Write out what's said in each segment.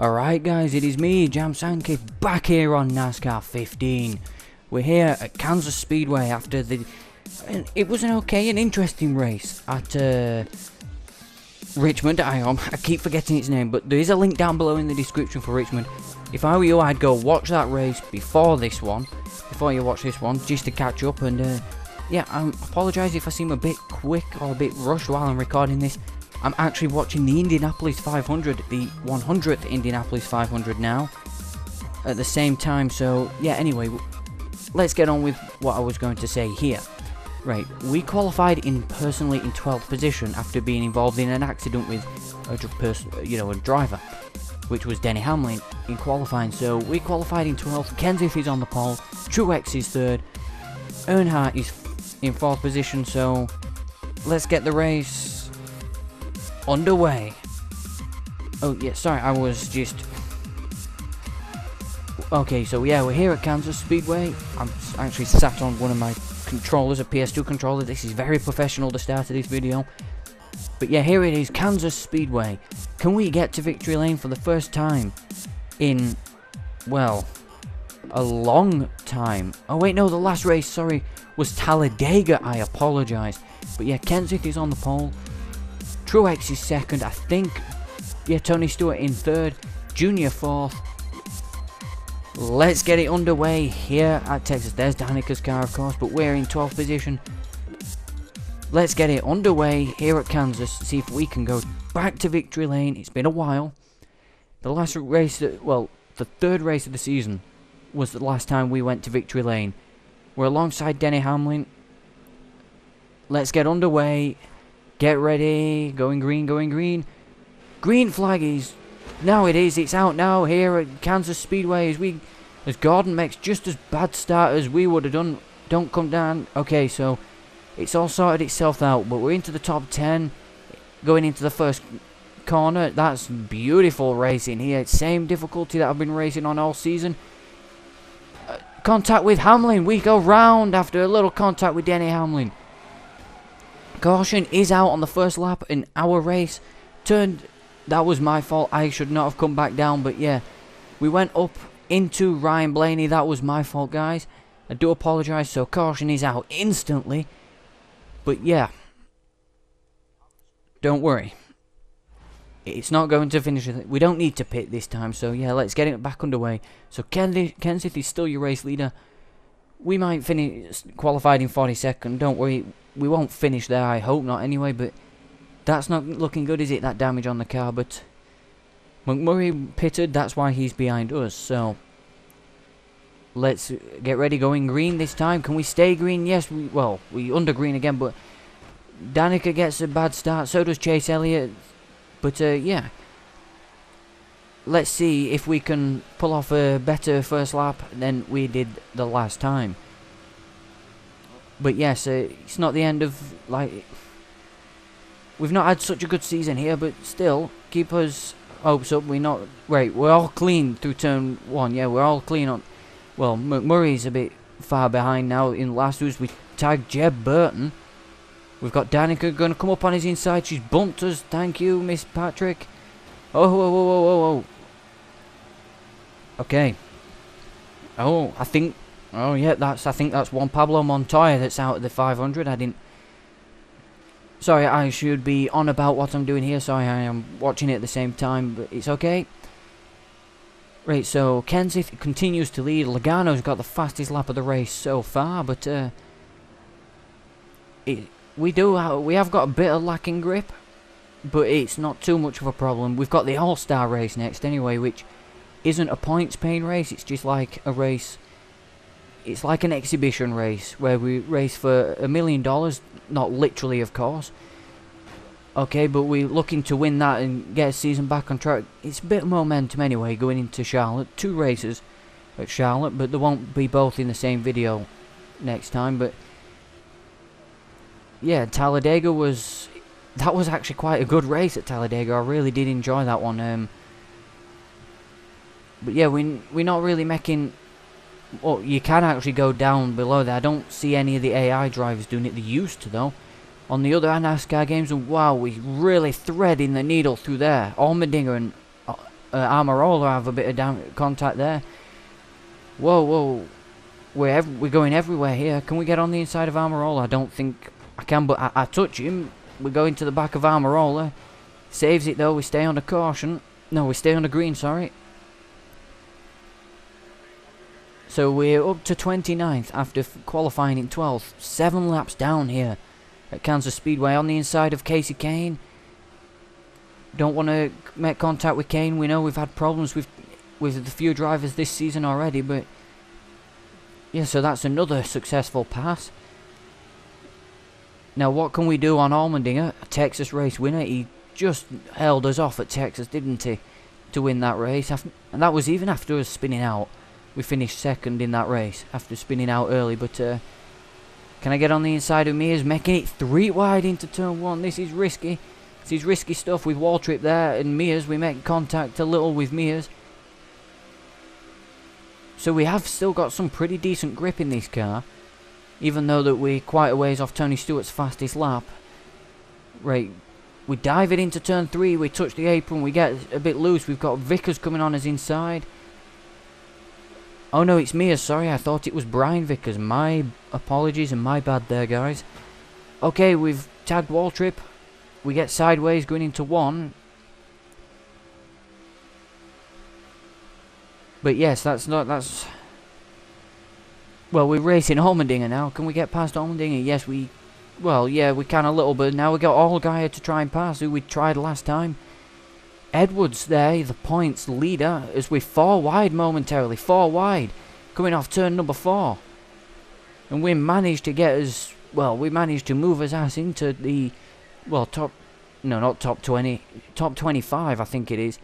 Alright guys, it is me, Jam Sankey, back here on NASCAR 15. We're here at Kansas Speedway after it was an interesting race at Richmond. I keep forgetting its name, but there is a link down below in the description for Richmond. If I were you, I'd go watch that race before you watch this one, just to catch up. And yeah, I apologise if I seem a bit quick or a bit rushed while I'm recording this. I'm actually watching the Indianapolis 500, the 100th Indianapolis 500 now, at the same time. So yeah, anyway, let's get on with what I was going to say here. Right, we qualified personally in 12th position after being involved in an accident with a driver, which was Denny Hamlin in qualifying. So we qualified in 12th. Kenseth is on the pole, Truex is 3rd, Earnhardt is in 4th position. So let's get the race underway. Oh yeah, sorry, I was just... Okay, so yeah, we're here at Kansas Speedway. I'm actually sat on one of my controllers, a PS2 controller. This is very professional, the start of this video. But yeah, here it is, Kansas Speedway. Can we get to victory lane for the first time in, well, a long time? Oh wait, no, the last race, sorry, was Talladega. I apologise. But yeah, Kenseth is on the pole. Truex is 2nd, I think. Yeah, Tony Stewart in 3rd. Junior 4th. Let's get it underway here at Texas. There's Danica's car, of course, but we're in 12th position. Let's get it underway here at Kansas. See if we can go back to victory lane. It's been a while. The last race, the 3rd race of the season was the last time we went to victory lane. We're alongside Denny Hamlin. Let's get underway. Get ready. Going green, going green. Green flag is... Now it is. It's out now here at Kansas Speedway as Gordon makes just as bad start as we would have done. Don't come down. Okay, so it's all sorted itself out. But we're into the top 10. Going into the first corner. That's beautiful racing here. Same difficulty that I've been racing on all season. Contact with Hamlin. We go round after a little contact with Denny Hamlin. Caution is out on the first lap in our race. That was my fault. I should not have come back down. But yeah, we went up into Ryan Blaney. That was my fault, guys. I do apologise. So caution is out instantly. But yeah, don't worry. It's not going to finish. We don't need to pit this time. So yeah, let's get it back underway. So Kenseth is still your race leader. We might finish qualified in 42nd. Don't worry. We won't finish there, I hope not anyway, but that's not looking good, is it, that damage on the car? But McMurray pitted, that's why he's behind us. So let's get ready, going green this time. Can we stay green? Yes, we under green again, but Danica gets a bad start, so does Chase Elliott. But yeah, let's see if we can pull off a better first lap than we did the last time. But yes, it's not the end of, we've not had such a good season here, but still, keep us hopes up. We're all clean through turn 1, yeah, we're all clean on, well, McMurray's a bit far behind now in last who's we tagged Jeb Burton. We've got Danica going to come up on his inside, she's bumped us, thank you, Miss Patrick. Oh, whoa, whoa, whoa, whoa, whoa. Okay. Oh, oh yeah, I think that's Juan Pablo Montoya that's out of the 500. Sorry, I should be on about what I'm doing here. Sorry, I am watching it at the same time, but it's okay. Right, so Kenseth continues to lead. Logano's got the fastest lap of the race so far, but we have got a bit of lacking grip, but it's not too much of a problem. We've got the All-Star race next anyway, which isn't a points-paying race. It's just like a race. It's like an exhibition race where we race for $1 million, not literally, of course. Okay, but we're looking to win that and get a season back on track. It's a bit of momentum anyway going into Charlotte. 2 races at Charlotte, but they won't be both in the same video next time. But yeah, Talladega that was actually quite a good race at Talladega. I really did enjoy that one. But yeah, we're not really making... Well, you can actually go down below there. I don't see any of the AI drivers doing it. They used to, though. On the other NASCAR games, and wow, we really threading the needle through there. Allmendinger and Amarola have a bit of contact there. Whoa, whoa. We're going everywhere here. Can we get on the inside of Amarola? I don't think I can, but I touch him. We go into the back of Amarola. Saves it though. We stay under caution. No, we stay under green, sorry. So we're up to 29th after qualifying in 12th. 7 laps down here at Kansas Speedway on the inside of Casey Kane. Don't want to make contact with Kane. We know we've had problems with a few drivers this season already, but yeah, so that's another successful pass. Now what can we do on Allmendinger, a Texas race winner? He just held us off at Texas, didn't he, to win that race, and that was even after us spinning out. We finished second in that race after spinning out early, but can I get on the inside of Mears, making it 3 wide into turn 1? This is risky. This is risky stuff with Waltrip there, and Mears, we make contact a little with Mears. So we have still got some pretty decent grip in this car, even though that we're quite a ways off Tony Stewart's fastest lap. Right, we dive it into turn 3, we touch the apron, we get a bit loose, we've got Vickers coming on us inside. Oh no, it's Mears, sorry, I thought it was Brian Vickers. My apologies and my bad there, guys. Okay, we've tagged Waltrip. We get sideways going into 1. But yes, that's... Well, we're racing Allmendinger now. Can we get past Allmendinger? Yes, we... Well, yeah, we can a little bit. Now we got Allgaier to try and pass, who we tried last time. Edwards there, the points leader, as we're 4 wide momentarily. 4 wide. Coming off turn number 4. And we managed to get us... Well, we managed to move his ass into the... Well, top... No, not top 20. Top 25, I think it is.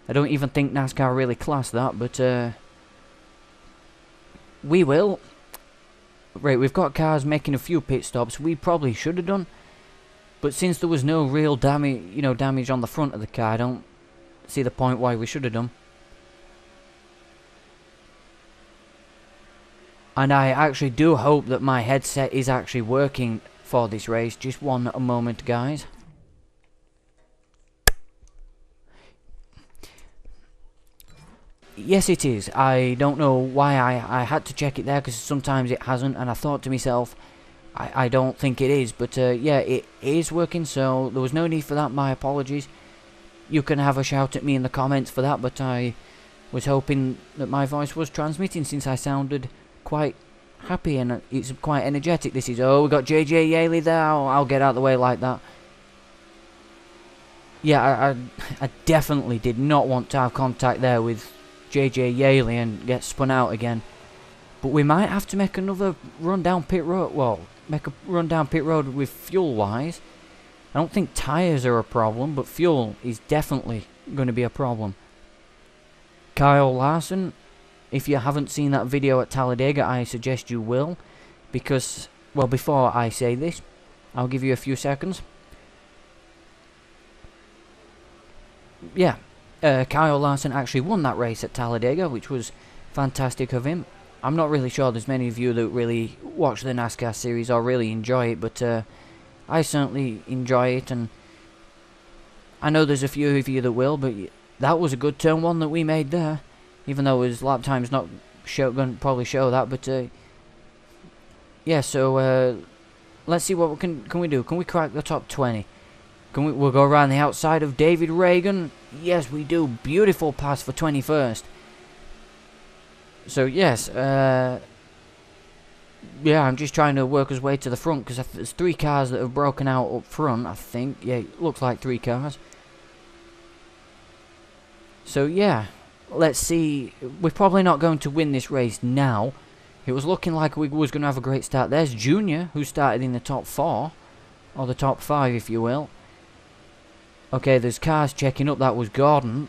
I don't even think NASCAR really class that, but... we will. Right, we've got cars making a few pit stops. We probably should have done. But since there was no real damage on the front of the car, I don't see the point why we should have done. And I actually do hope that my headset is actually working for this race. Just one moment, guys. Yes, it is. I don't know why I had to check it there, because sometimes it hasn't, and I thought to myself, I don't think it is, but yeah, it is working, so there was no need for that. My apologies. You can have a shout at me in the comments for that, but I was hoping that my voice was transmitting, since I sounded quite happy and it's quite energetic. This is... Oh, we got JJ Yaley there. I'll get out of the way like that. Yeah, I definitely did not want to have contact there with JJ Yaley and get spun out again. But we might have to make another run down pit road. Well, make a run down pit road with fuel wise. I don't think tyres are a problem, but fuel is definitely going to be a problem. Kyle Larson, if you haven't seen that video at Talladega, I suggest you will, because, well, before I say this, I'll give you a few seconds. Yeah, Kyle Larson actually won that race at Talladega, which was fantastic of him. I'm not really sure there's many of you that really watch the NASCAR series or really enjoy it, but I certainly enjoy it, and I know there's a few of you that will, but that was a good turn 1 that we made there, even though his lap time's not going to probably show that, but yeah, so let's see what we can we do. Can we crack the top 20? We'll go around the outside of David Reagan. Yes, we do. Beautiful pass for 21st. So, yes, yeah, I'm just trying to work his way to the front, because there's 3 cars that have broken out up front, I think. Yeah, it looks like 3 cars. So, yeah, let's see. We're probably not going to win this race now. It was looking like we was going to have a great start. There's Junior, who started in the top 4, or the top 5, if you will. Okay, there's cars checking up. That was Gordon.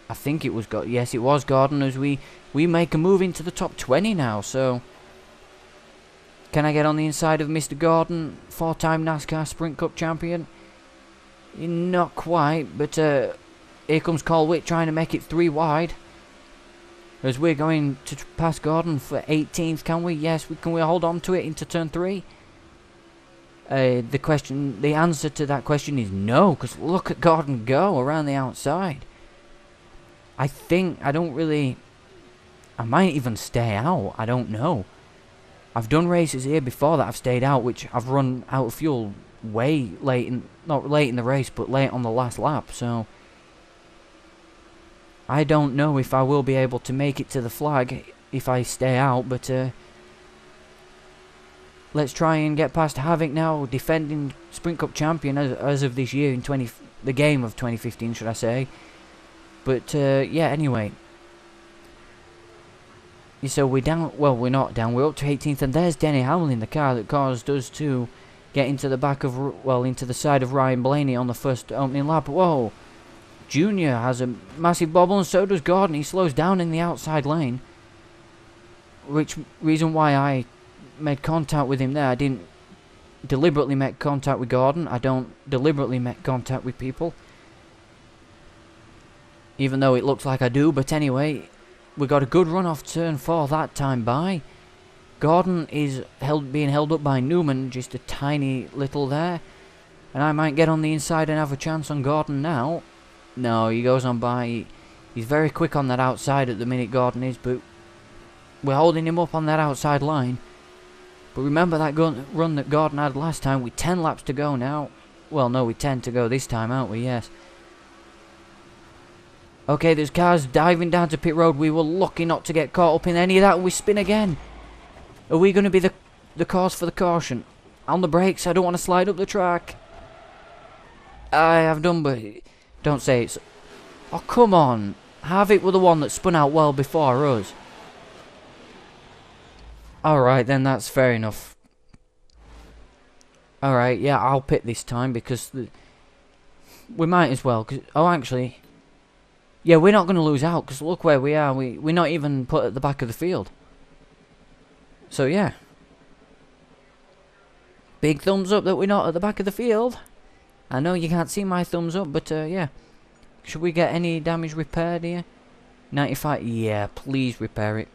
I think it was Gordon. Yes, it was Gordon, as we make a move into the top 20 now. So, can I get on the inside of Mr. Gordon, 4-time NASCAR Sprint Cup champion? Not quite, but here comes Cole Witt trying to make it 3 wide. As we're going to pass Gordon for 18th, can we? Yes, can we hold on to it into turn 3? The answer to that question is no, because look at Gordon go around the outside. I think I don't really... I might even stay out. I don't know. I've done races here before that I've stayed out, which I've run out of fuel way late in... Not late in the race, but late on the last lap, so... I don't know if I will be able to make it to the flag if I stay out, but let's try and get past Havoc now, defending Sprint Cup champion as of this year in the game of 2015, should I say. But yeah, anyway. So we're down, well, we're not down, we're up to 18th, and there's Denny Hamlin in the car that caused us to get into the back of, well, into the side of Ryan Blaney on the first opening lap. Whoa! Junior has a massive bobble, and so does Gordon. He slows down in the outside lane, which reason why I made contact with him there. I didn't deliberately make contact with Gordon. I don't deliberately make contact with people, even though it looks like I do. But anyway, we got a good run off turn 4 that time by. Gordon is being held up by Newman, just a tiny little there, and I might get on the inside and have a chance on Gordon now. No, he goes on by. He's very quick on that outside at the minute, Gordon is, but we're holding him up on that outside line. But remember that run that Gordon had last time with 10 laps to go now. Well, no, with 10 to go this time, aren't we? Yes. Okay, there's cars diving down to pit road. We were lucky not to get caught up in any of that. We spin again. Are we going to be the cause for the caution? On the brakes, I don't want to slide up the track. I have done, but don't say it's... Oh, come on. Havoc were the one that spun out well before us. Alright, then that's fair enough. Alright, yeah, I'll pit this time because we might as well. Oh, actually... Yeah, we're not going to lose out because look where we are. We're not even put at the back of the field. So, yeah. Big thumbs up that we're not at the back of the field. I know you can't see my thumbs up, but yeah. Should we get any damage repaired here? 95, yeah, please repair it.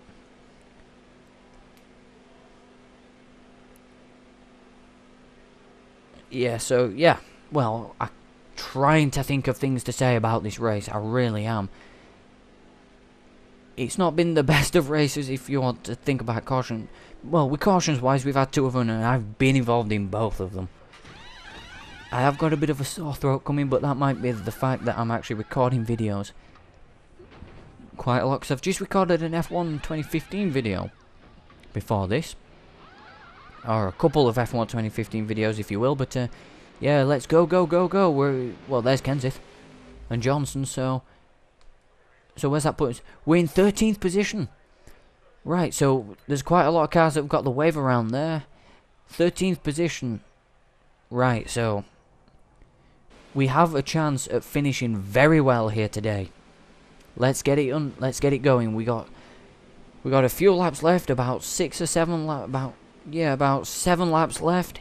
Yeah, so, yeah. Well, I'm trying to think of things to say about this race. I really am. It's not been the best of races if you want to think about caution. Well, with cautions wise, we've had 2 of them, and I've been involved in both of them. I have got a bit of a sore throat coming, but that might be the fact that I'm actually recording videos quite a lot, because I've just recorded an F1 2015 video before this. Or a couple of F1 2015 videos, if you will, but yeah, let's go, go, go, go. Well, there's Kenseth and Johnson, so where's that put us? We're in 13th position. Right, so there's quite a lot of cars that have got the wave around there. 13th position. Right, so we have a chance at finishing very well here today. Let's get it going. We got a few laps left, about 6 or 7 about 7 laps left.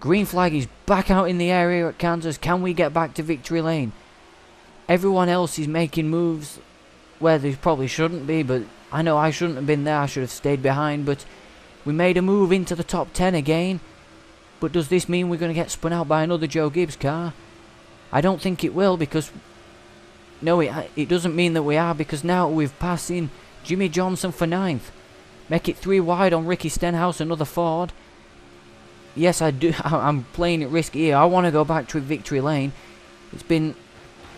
Green flag is back out in the area at Kansas. Can we get back to victory lane? Everyone else is making moves where they probably shouldn't be, but I know I shouldn't have been there. I should have stayed behind, but we made a move into the top 10 again. But does this mean we're going to get spun out by another Joe Gibbs car? I don't think it will, because... No, it doesn't mean that we are, because now we've passed in Jimmy Johnson for 9th. Make it 3 wide on Ricky Stenhouse, another Ford. Yes, I do. I'm playing it risky here. I want to go back to victory lane. It's been...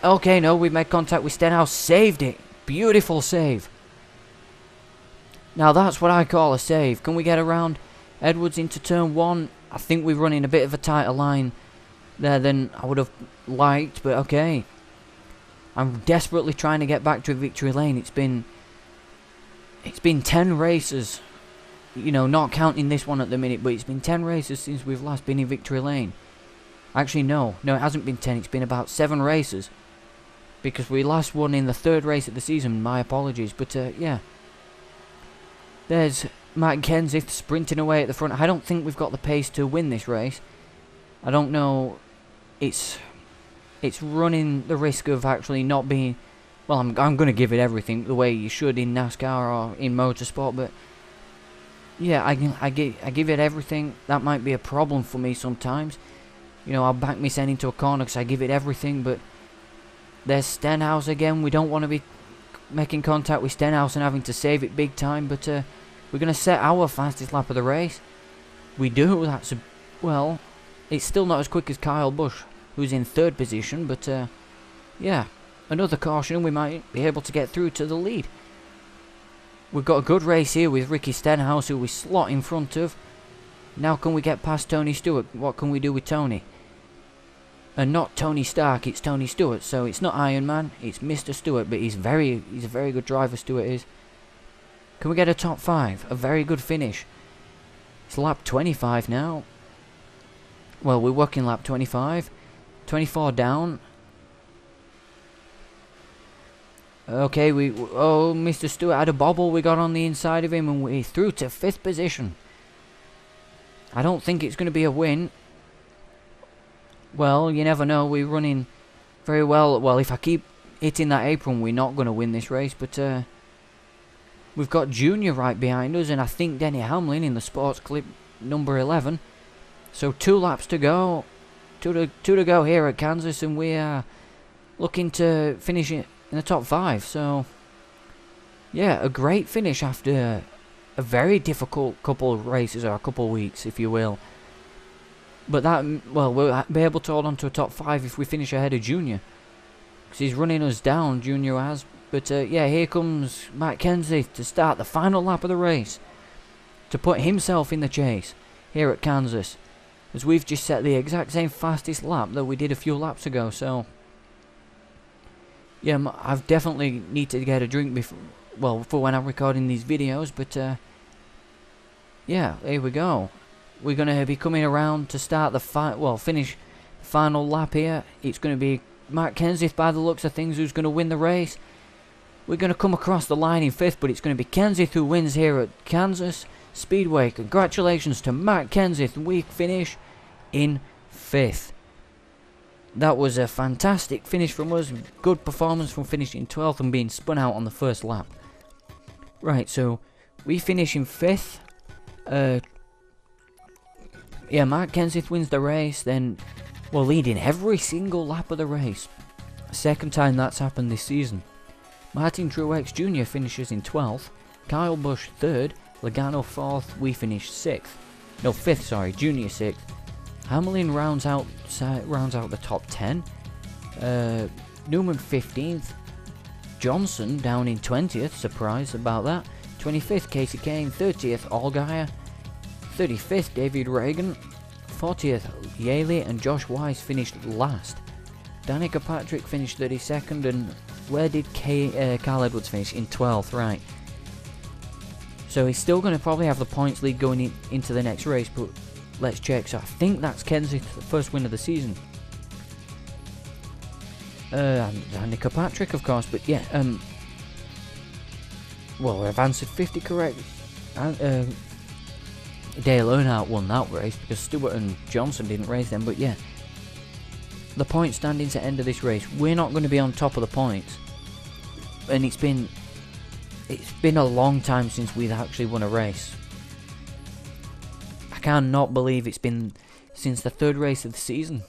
Okay, no, we've made contact with Stenhouse. Saved it. Beautiful save. Now that's what I call a save. Can we get around Edwards into turn 1? I think we're running a bit of a tighter line there than I would have liked, but okay. I'm desperately trying to get back to a victory lane. It's been 10 races, you know, not counting this one at the minute, but it's been 10 races since we've last been in victory lane. Actually, no, it hasn't been 10. It's been about 7 races, because we last won in the 3rd race of the season. My apologies, but yeah. There's Matt Kenseth sprinting away at the front. I don't think we've got the pace to win this race. I don't know. It's running the risk of actually not being... Well, I'm going to give it everything the way you should in NASCAR or in motorsport, but yeah, I give it everything. That might be a problem for me sometimes. You know, I'll back myself into a corner because I give it everything, but there's Stenhouse again. We don't want to be making contact with Stenhouse and having to save it big time, but we're going to set our fastest lap of the race. We do, well, it's still not as quick as Kyle Busch, who's in 3rd position, but yeah, another caution, we might be able to get through to the lead. We've got a good race here with Ricky Stenhouse, who we slot in front of. Now can we get past Tony Stewart? What can we do with Tony? And not Tony Stark, it's Tony Stewart, so it's not Iron Man, it's Mr. Stewart, but he's a very good driver, Stewart is. Can we get a top 5? A very good finish. It's lap 25 now. Well, we're working lap 25. 24 down. Okay, Mr. Stewart had a bobble we got on the inside of him, and we're through to 5th position. I don't think it's going to be a win. Well, you never know, we're running very well. Well, if I keep hitting that apron, we're not going to win this race, but we've got Junior right behind us, and I think Denny Hamlin in the sports clip number 11. So 2 laps to go. 2 to go here at Kansas, and we are looking to finish it in the top 5. So, yeah, a great finish after a very difficult couple of races, or a couple of weeks, if you will. But that, well, we'll be able to hold on to a top 5 if we finish ahead of Junior. Because he's running us down, Junior has. But, yeah, here comes Matt Kenseth to start the final lap of the race. To put himself in the chase here at Kansas. As we've just set the exact same fastest lap that we did a few laps ago. So, yeah, I've definitely need to get a drink before, well, for when I'm recording these videos. But, yeah, here we go. We're going to be coming around to start the finish the final lap here. It's going to be Mark Kenseth by the looks of things who's going to win the race. We're going to come across the line in 5th, but it's going to be Kenseth who wins here at Kansas Speedway. Congratulations to Mark Kenseth. We finish in 5th. That was a fantastic finish from us. Good performance from finishing 12th and being spun out on the first lap. Right, so we finish in 5th. Yeah, Mark Kenseth wins the race, then we're leading every single lap of the race. Second time that's happened this season. Martin Truex Jr. finishes in 12th, Kyle Busch 3rd, Logano 4th, we finish 6th. No, 5th, sorry, Junior 6th. Hamlin rounds out the top 10. Newman 15th. Johnson down in 20th, surprise about that. 25th, Casey Kane. 30th, Allgaier. 35th, David Reagan. 40th, Yaley and Josh Wise finished last. Danica Patrick finished 32nd, and where did Carl Edwards finish? In 12th, right. So he's still going to probably have the points lead going into the next race, but let's check. So I think that's Kenseth's first win of the season. Danica Patrick, of course, but yeah, well, I've answered 50 correct. Dale Earnhardt won that race because Stewart and Johnson didn't race them, but yeah. The point standings at the end of this race, we're not going to be on top of the points. And it's been a long time since we've actually won a race. I cannot believe it's been since the 3rd race of the season.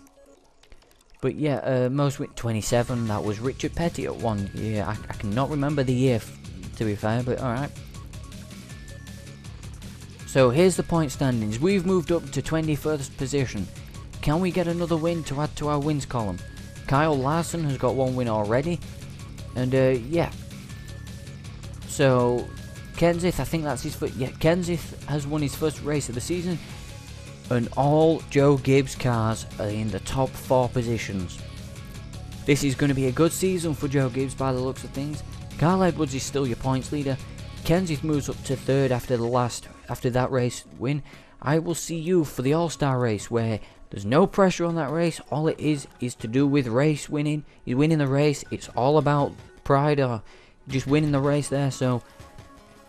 But yeah, most with 27, that was Richard Petty at 1 year. I cannot remember the year, to be fair, but alright. So here's the point standings. We've moved up to 21st position. Can we get another win to add to our wins column? Kyle Larson has got 1 win already. And yeah. So Kenseth, I think that's his first. Yeah, Kenseth has won his first race of the season. And all Joe Gibbs cars are in the top 4 positions. This is going to be a good season for Joe Gibbs by the looks of things. Carl Edwards is still your points leader. Kenseth moves up to 3rd after that race win. I will see you for the All-Star race, where there's no pressure on that race. All it is to do with race winning. You're winning the race. It's all about pride or just winning the race there. So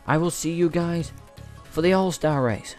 I will see you guys for the All-Star race.